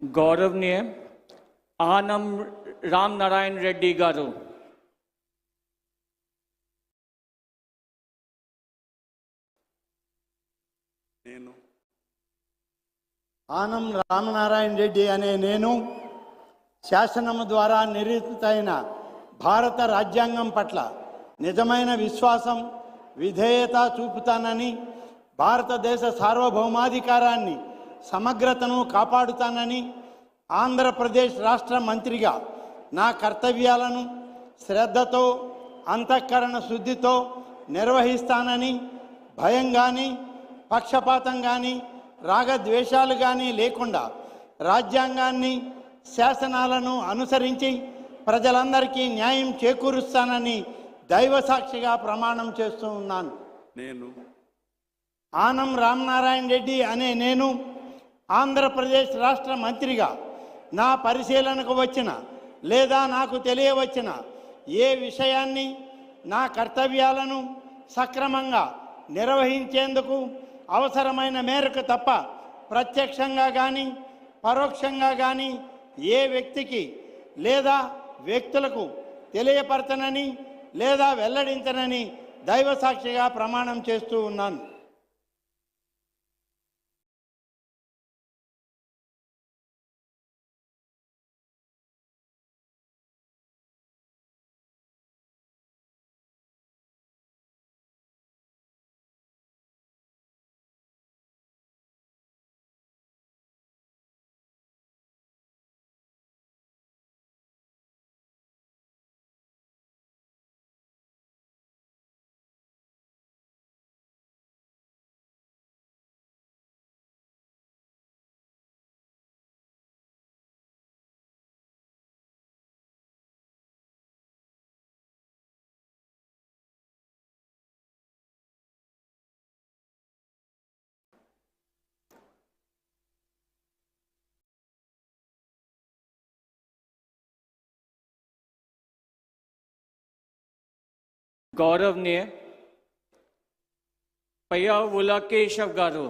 गौरवनीय आनम राम नारायण रेड्डी गारू ఆనం రామనారాయణ రెడ్డి అనే నేను శాసనము ద్వారా నిర్మితమైన భారత రాజ్యాంగం పట్ల నిజమైన విశ్వాసం విధేయత చూపుతానని, భారతదేశ సార్వభౌమాధికారాన్ని సమగ్రతను కాపాడుతానని, ఆంధ్రప్రదేశ్ రాష్ట్ర మంత్రిగా నా కర్తవ్యాలను శ్రద్ధతో అంతఃకరణ శుద్ధితో నిర్వహిస్తానని, భయం కానీ పక్షపాతం కానీ రాగద్వేషాలు కానీ లేకుండా రాజ్యాంగాన్ని శాసనాలను అనుసరించి ప్రజలందరికీ న్యాయం చేకూరుస్తానని దైవ సాక్షిగా ప్రమాణం చేస్తూ ఉన్నాను. నేను ఆనం రామనారాయణ రెడ్డి అనే నేను ఆంధ్రప్రదేశ్ రాష్ట్ర మంత్రిగా నా పరిశీలనకు వచ్చిన లేదా నాకు తెలియవచ్చిన ఏ విషయాన్ని నా కర్తవ్యాలను సక్రమంగా నిర్వహించేందుకు అవసరమైన మేరకు తప్ప ప్రత్యక్షంగా కానీ పరోక్షంగా కానీ ఏ వ్యక్తికి లేదా వ్యక్తులకు తెలియపరచనని లేదా వెల్లడించనని దైవ సాక్షిగా ప్రమాణం చేస్తూ ఉన్నాను. गौरवनीय पय्या वुला केशव गारू